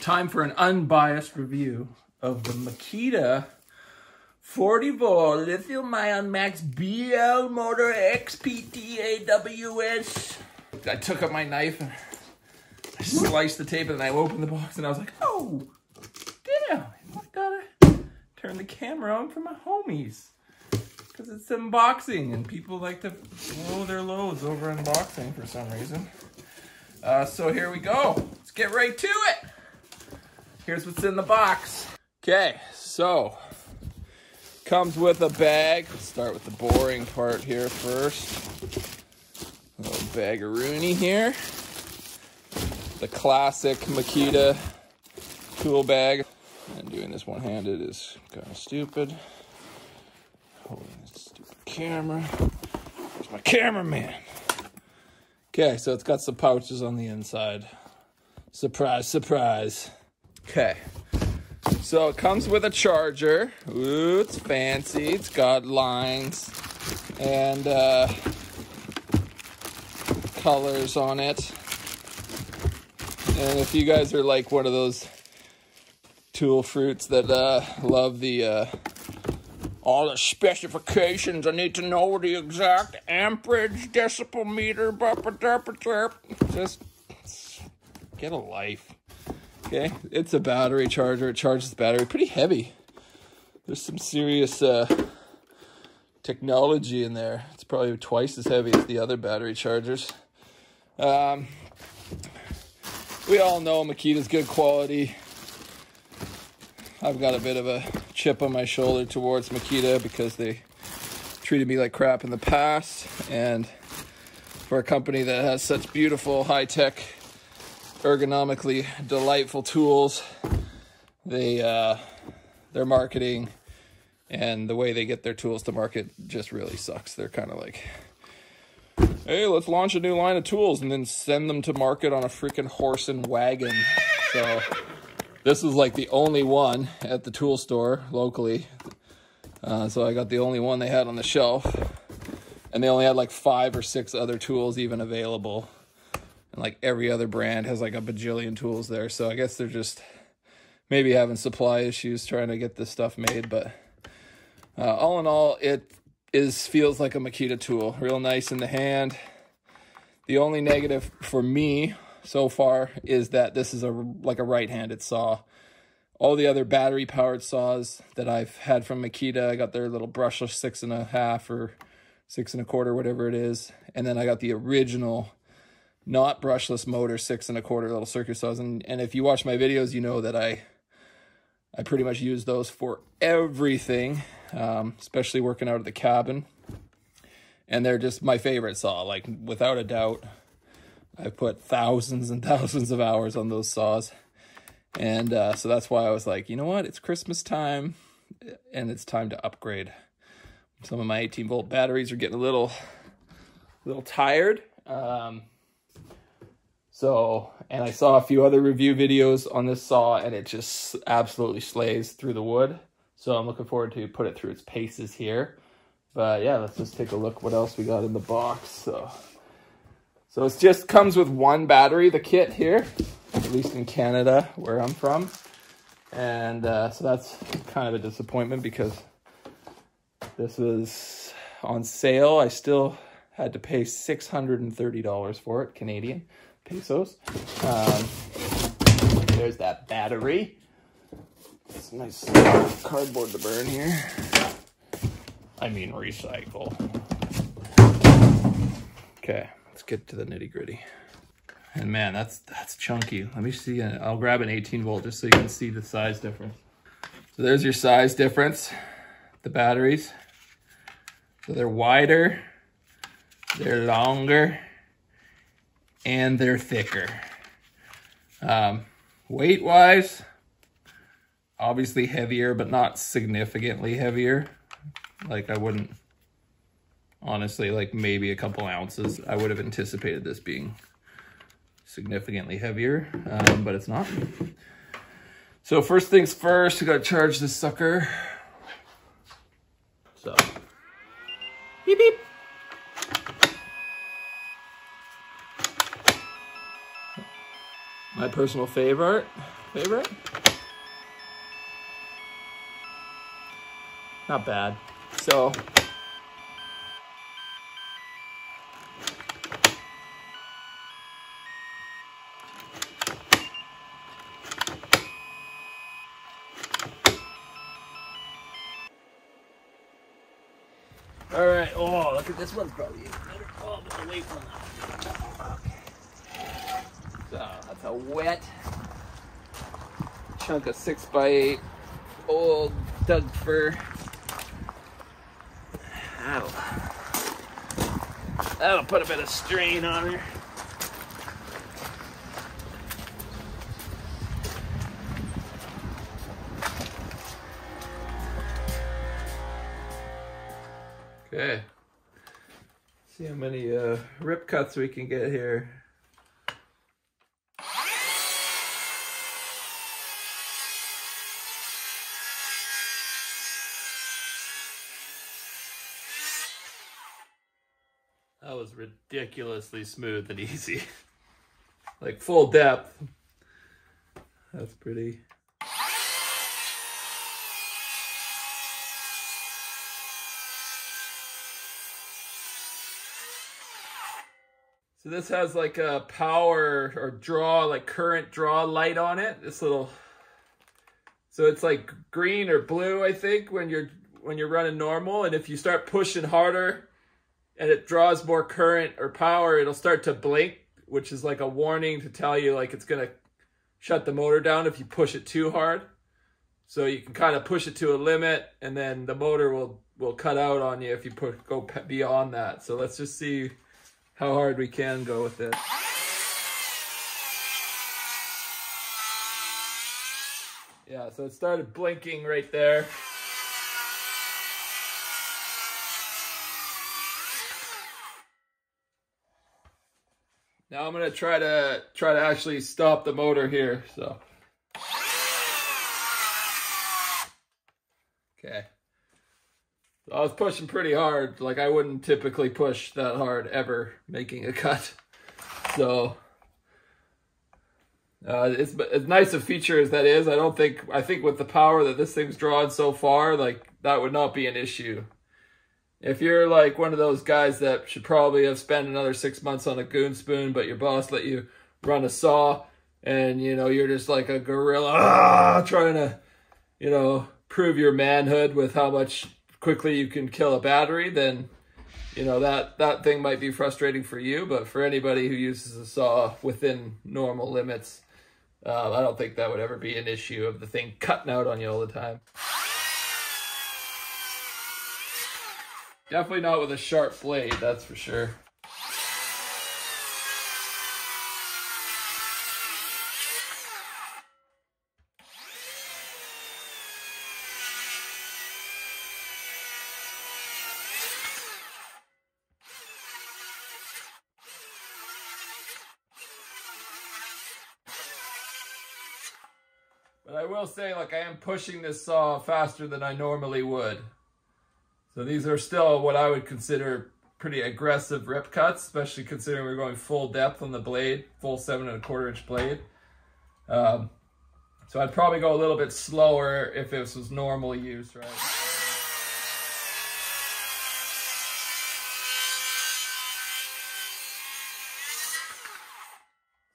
Time for an unbiased review of the MAKITA 40V Lithium-ion Max BL motor XPT AWS. I took up my knife and I sliced the tape and I opened the box and I was like, oh, damn, I gotta turn the camera on for my homies. Because it's unboxing and people like to blow their loads over unboxing for some reason. So here we go. Let's get right to it. Here's what's in the box. Okay, so comes with a bag. Let's start with the boring part here first. A little bag-a-rooney here. The classic MAKITA tool bag. And doing this one-handed is kind of stupid. Holding this stupid camera. Where's my cameraman? Okay, so it's got some pouches on the inside. Surprise, surprise. Okay, so it comes with a charger. Ooh, it's fancy. It's got lines and colors on it. And if you guys are like one of those tool fruits that love the all the specifications, I need to know the exact amperage, decibel meter, just get a life. Okay, it's a battery charger. It charges the battery. Pretty heavy. There's some serious technology in there. It's probably twice as heavy as the other battery chargers. We all know Makita's good quality. I've got a bit of a chip on my shoulder towards Makita because they treated me like crap in the past. And for a company that has such beautiful, high-tech, ergonomically delightful tools, their marketing and the way they get their tools to market just really sucks. They're kind of like, hey, let's launch a new line of tools and then send them to market on a freaking horse and wagon. So this is like the only one at the tool store locally. So I got the only one they had on the shelf, and they only had like 5 or 6 other tools even available. And like every other brand has like a bajillion tools there. So I guess they're just maybe having supply issues trying to get this stuff made. But all in all, it feels like a Makita tool. Real nice in the hand. The only negative for me so far is that this is like a right-handed saw. All the other battery-powered saws that I've had from Makita, I got their little brushless 6.5 or 6 1/4, whatever it is. And then I got the original not brushless motor 6 1/4 little circuit saws, and if you watch my videos, you know that I pretty much use those for everything, especially working out of the cabin, and they're just my favorite saw. Like, without a doubt, I've put thousands and thousands of hours on those saws, and so that's why I was like, you know what, it's Christmas time and it's time to upgrade. Some of my 18-volt batteries are getting a little tired. And I saw a few other review videos on this saw, and it just absolutely slays through the wood. So I'm looking forward to put it through its paces here. But yeah, let's just take a look what else we got in the box. So it just comes with one battery, the kit here, at least in Canada, where I'm from. And so that's kind of a disappointment because this was on sale. I still had to pay $630 for it, Canadian pesos. There's that battery. It's a nice cardboard to burn here. I mean recycle. Okay, let's get to the nitty-gritty. And man, that's chunky. Let me see. I'll grab an 18-volt just so you can see the size difference. So there's your size difference. The batteries. So they're wider, they're longer, and they're thicker. Weight-wise, obviously heavier, but not significantly heavier. Like, I wouldn't, honestly, like maybe a couple ounces. I would have anticipated this being significantly heavier, but it's not. So first things first, we gotta charge this sucker. So, beep, beep. My personal favorite, Favorite? Not bad. So all right. Oh, look at this one's probably even better. Oh, I'm gonna wait for that. Okay. So that's a wet chunk of 6x8 old Doug fir. That'll put a bit of strain on her. Okay. See how many rip cuts we can get here. That was ridiculously smooth and easy. Like full depth. That's pretty. So this has like a power or draw, like current draw light on it. This little, so it's like green or blue, I think, when you're running normal. And if you start pushing harder and it draws more current or power, it'll start to blink, which is like a warning to tell you like it's gonna shut the motor down if you push it too hard. So you can kind of push it to a limit, and then the motor will cut out on you if you go beyond that. So let's just see how hard we can go with this. Yeah, so it started blinking right there. Now I'm gonna try to actually stop the motor here. So, okay. I was pushing pretty hard. Like I wouldn't typically push that hard ever making a cut. So it's as nice a feature as that is. I think with the power that this thing's drawn so far, like that would not be an issue. If you're like one of those guys that should probably have spent another 6 months on a goon spoon, but your boss let you run a saw, and you know you're just like a gorilla trying to, you know, prove your manhood with how much quickly you can kill a battery, then you know that thing might be frustrating for you. But for anybody who uses a saw within normal limits, I don't think that would ever be an issue of the thing cutting out on you all the time. Definitely not with a sharp blade, that's for sure. But I will say, like, I am pushing this saw faster than I normally would. So these are still what I would consider pretty aggressive rip cuts, especially considering we're going full depth on the blade, full 7 1/4 inch blade. So I'd probably go a little bit slower if this was normal use, right?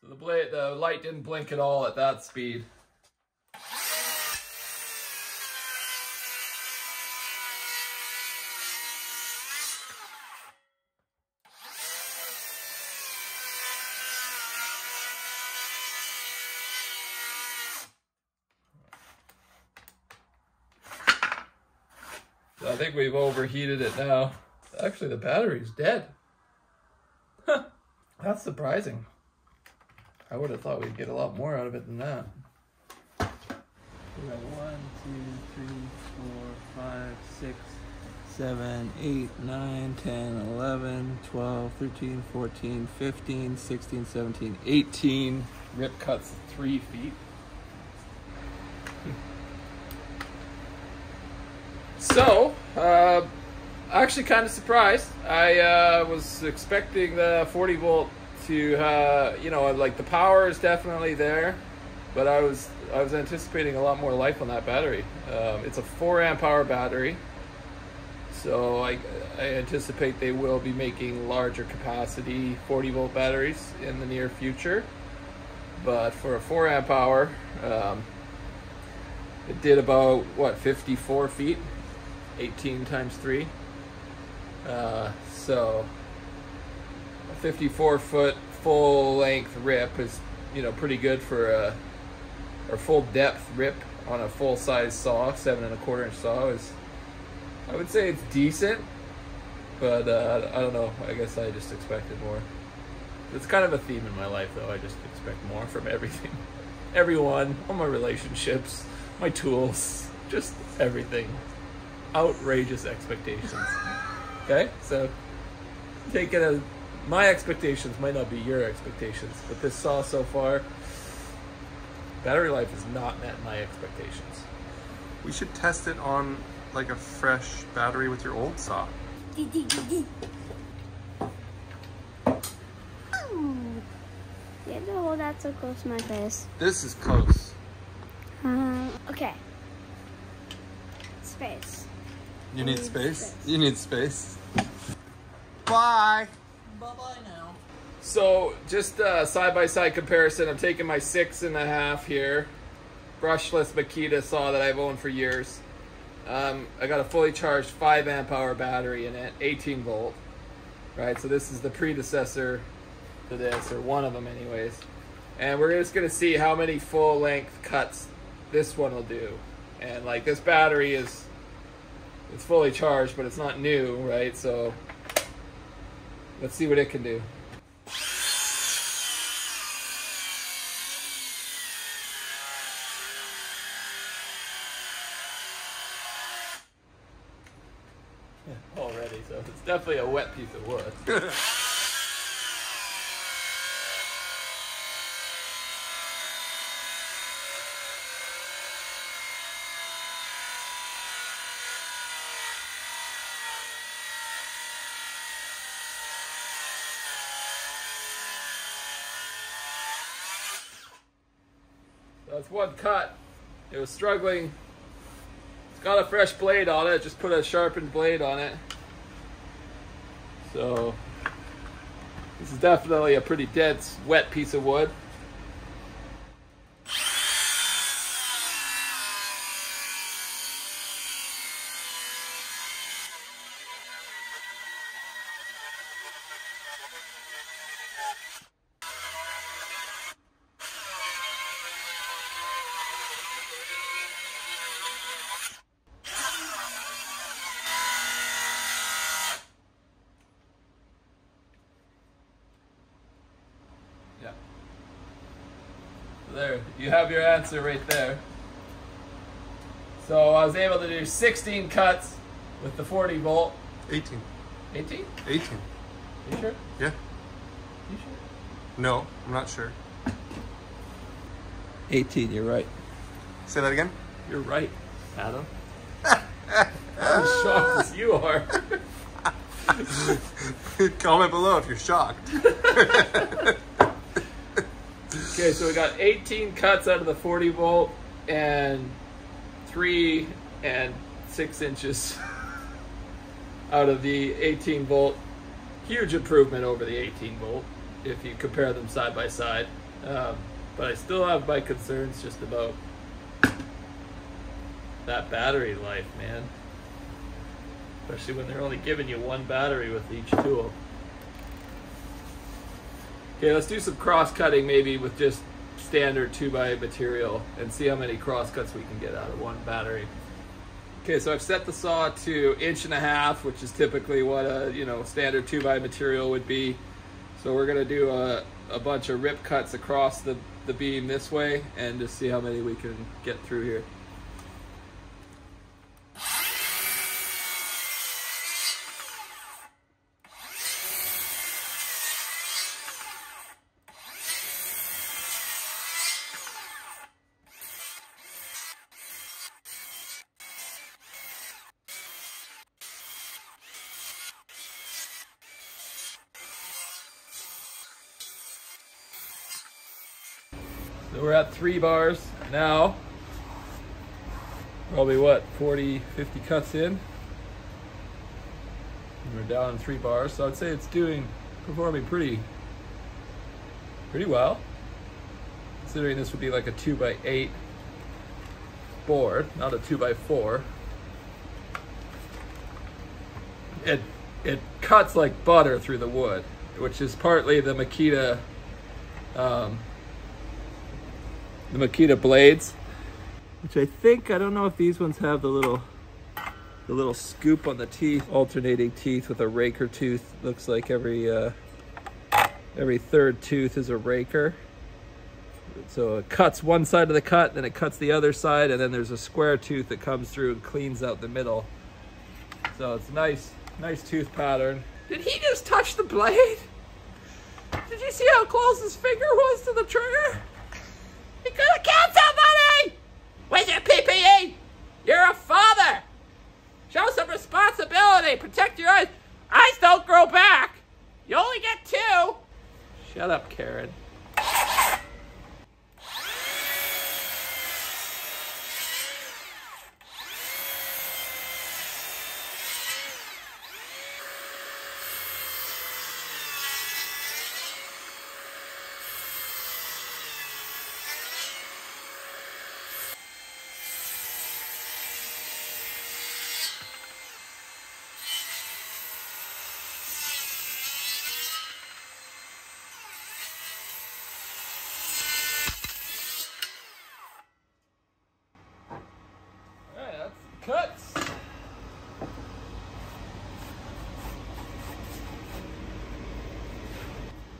So the light didn't blink at all at that speed. I think we've overheated it now. Actually, the battery's dead. Huh. That's surprising. I would have thought we'd get a lot more out of it than that. We got 1, 2, 3, 4, 5, 6, 7, 8, 9, 10, 11, 12, 13, 14, 15, 16, 17, 18 rip cuts 3 feet. So, actually kind of surprised. I was expecting the 40 volt to, you know, like the power is definitely there. but I was anticipating a lot more life on that battery. It's a 4 amp hour battery, so I anticipate they will be making larger capacity 40 volt batteries in the near future. But for a 4 amp hour, it did about, what, 54 feet, 18 times 3. So a 54 foot full length rip is, you know, pretty good for a, or full depth rip on a full size saw. 7 1/4 inch saw is, I would say it's decent, but I don't know, I guess I just expected more. It's kind of a theme in my life though, I just expect more from everything. Everyone, all my relationships, my tools, just everything. Outrageous expectations. Okay, so take it as my expectations might not be your expectations, but this saw so far, battery life has not met my expectations. We should test it on like a fresh battery with your old saw. Yeah, don't hold that so close to my face. This is close. Okay. Space. You need space? You need space. Bye. Bye-bye now. So just side-by-side comparison, I'm taking my 6.5 here, brushless Makita saw that I've owned for years. I got a fully charged 5 amp hour battery in it, 18 volt, right? So this is the predecessor to this, or one of them anyways. And we're just gonna see how many full length cuts this one will do. And like this battery is, it's fully charged, but it's not new, right? So let's see what it can do. Already, so it's definitely a wet piece of wood. That's one cut. It was struggling. It's got a fresh blade on it. Just put a sharpened blade on it. So this is definitely a pretty dense, wet piece of wood. Yeah. There, you have your answer right there. So I was able to do 16 cuts with the 40 volt. 18. 18? 18. You sure? Yeah. You sure? No, I'm not sure. 18, you're right. Say that again? You're right, Adam. I'm as shocked as you are. Comment below if you're shocked. Okay, so we got 18 cuts out of the 40 volt and 3 and 6 inches out of the 18 volt. Huge improvement over the 18 volt if you compare them side by side. But I still have my concerns just about that battery life, man. Especially when they're only giving you one battery with each tool. Okay, let's do some cross-cutting maybe with just standard 2x material and see how many cross-cuts we can get out of one battery. Okay, so I've set the saw to 1.5 inches, which is typically what a standard 2x material would be. So we're gonna do a bunch of rip cuts across the beam this way and just see how many we can get through here. So we're at 3 bars now. Probably what, 40, 50 cuts in. And we're down 3 bars, so I'd say it's performing pretty well. Considering this would be like a 2x8 board, not a 2x4. It cuts like butter through the wood, which is partly the MAKITA blades, which I don't know if these ones have the little scoop on the teeth, alternating teeth with a raker tooth. Looks like every third tooth is a raker. So it cuts one side of the cut, then it cuts the other side, and then there's a square tooth that comes through and cleans out the middle. So it's a nice tooth pattern. Did he just touch the blade? Did you see how close his finger was to the trigger? He could have killed somebody! Where's your PPE? You're a father! Show some responsibility! Protect your eyes! Eyes don't grow back! You only get 2! Shut up, Karen. Cuts.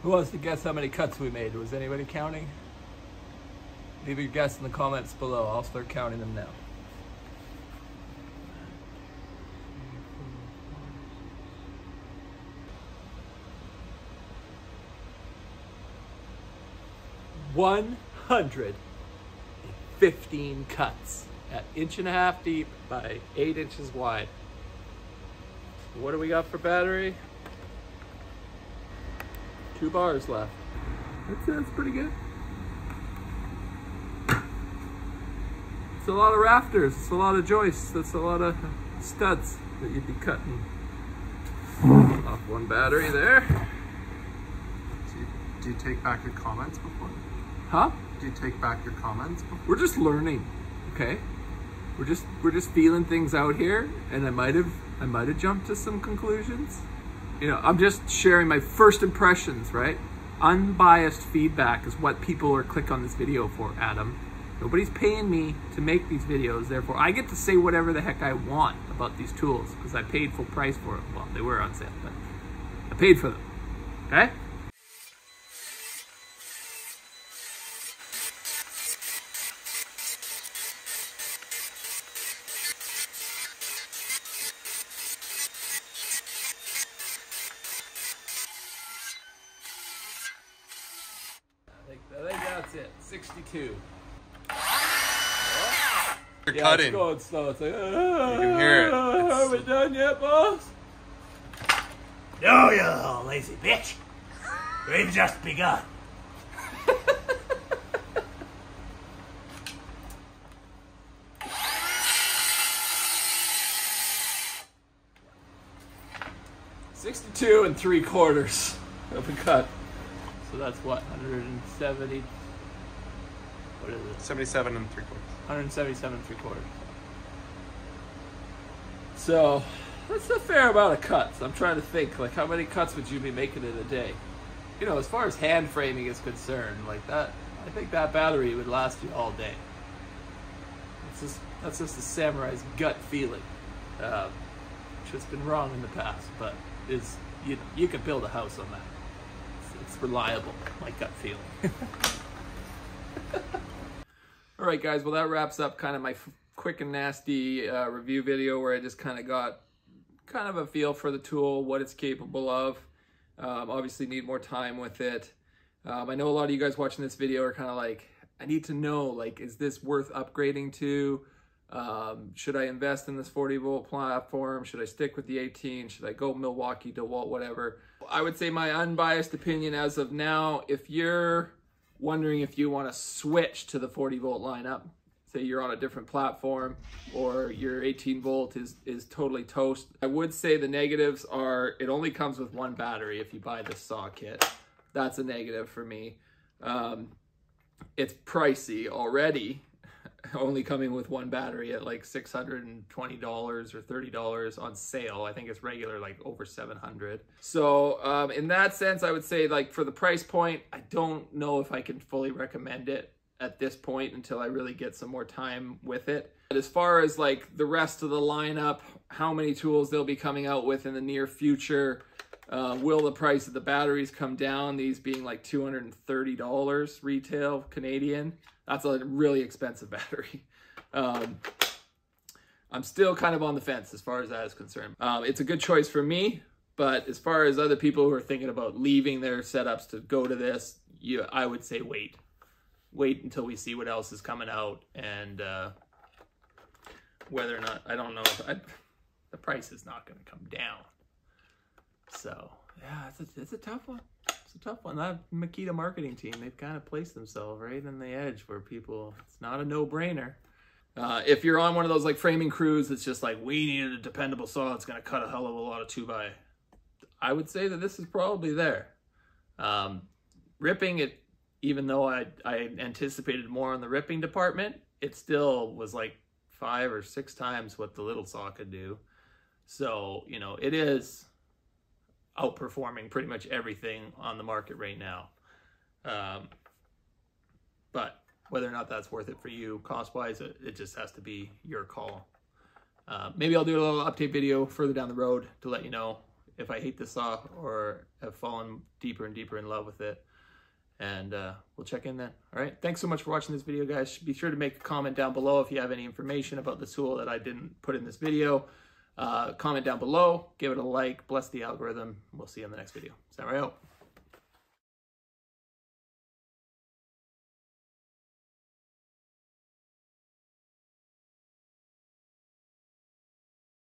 Who wants to guess how many cuts we made? Was anybody counting? Leave your guess in the comments below. I'll start counting them now. $115 cuts at 1.5 inches deep by 8 inches wide. What do we got for battery? 2 bars left. That's pretty good. It's a lot of rafters, it's a lot of joists, that's a lot of studs that you'd be cutting off one battery there. Do you take back your comments before? Huh? Do you take back your comments before? We're just learning, okay? We're just feeling things out here, and I might have jumped to some conclusions. You know, I'm just sharing my first impressions, right? Unbiased feedback is what people are click on this video for, Adam. Nobody's paying me to make these videos, therefore I get to say whatever the heck I want about these tools because I paid full price for them. Well, they were on sale, but I paid for them, okay? I think that's it. 62. You're Yeah, cutting. it's going slow. It's like, You can hear it. Are we done yet, boss? No, you little lazy bitch. We've just begun. $62 3/4 of a cut. So that's what, 170? What is it? 77 3/4. 177 3/4. So that's a fair amount of cuts. I'm trying to think, like, how many cuts would you be making in a day? You know, as far as hand framing is concerned, like that, I think that battery would last you all day. That's just a samurai's gut feeling, which has been wrong in the past, but you could build a house on that. It's reliable, my gut feeling. All right, guys. Well, that wraps up kind of my quick and nasty review video where I just kind of got kind of a feel for the tool, what it's capable of. Obviously need more time with it. I know a lot of you guys watching this video are kind of like, I need to know, like, is this worth upgrading to? Should I invest in this 40-volt platform? Should I stick with the 18? Should I go Milwaukee, DeWalt, whatever? I would say my unbiased opinion as of now, if you're wondering if you want to switch to the 40 volt lineup, say you're on a different platform or your 18 volt is totally toast. I would say the negatives are it only comes with one battery if you buy this saw kit. That's a negative for me. It's pricey already, only coming with one battery at like $620 or $30 on sale. I think it's regular like over $700. So in that sense, I would say like for the price point, I don't know if I can fully recommend it at this point until I really get some more time with it. But as far as like the rest of the lineup, how many tools they'll be coming out with in the near future, will the price of the batteries come down? These being like $230 retail Canadian. That's a really expensive battery. I'm still kind of on the fence as far as that is concerned. It's a good choice for me, but as far as other people who are thinking about leaving their setups to go to this, I would say wait. Wait until we see what else is coming out, and whether or not, I don't know, the price is not going to come down. So yeah, it's a tough one. It's a tough one. That Makita marketing team, they've kind of placed themselves right on the edge where people, it's not a no-brainer. If you're on one of those like framing crews, it's just like, we need a dependable saw that's going to cut a hell of a lot of 2x. I would say that this is probably there. Ripping it, even though I anticipated more on the ripping department, it still was like 5 or 6 times what the little saw could do. So, you know, it is outperforming pretty much everything on the market right now. But whether or not that's worth it for you cost-wise, it just has to be your call. Maybe I'll do a little update video further down the road to let you know if I hate this saw or have fallen deeper and deeper in love with it. And we'll check in then. All right, thanks so much for watching this video, guys. Be sure to make a comment down below if you have any information about the tool that I didn't put in this video. Comment down below, give it a like, bless the algorithm. We'll see you in the next video. Samurai out.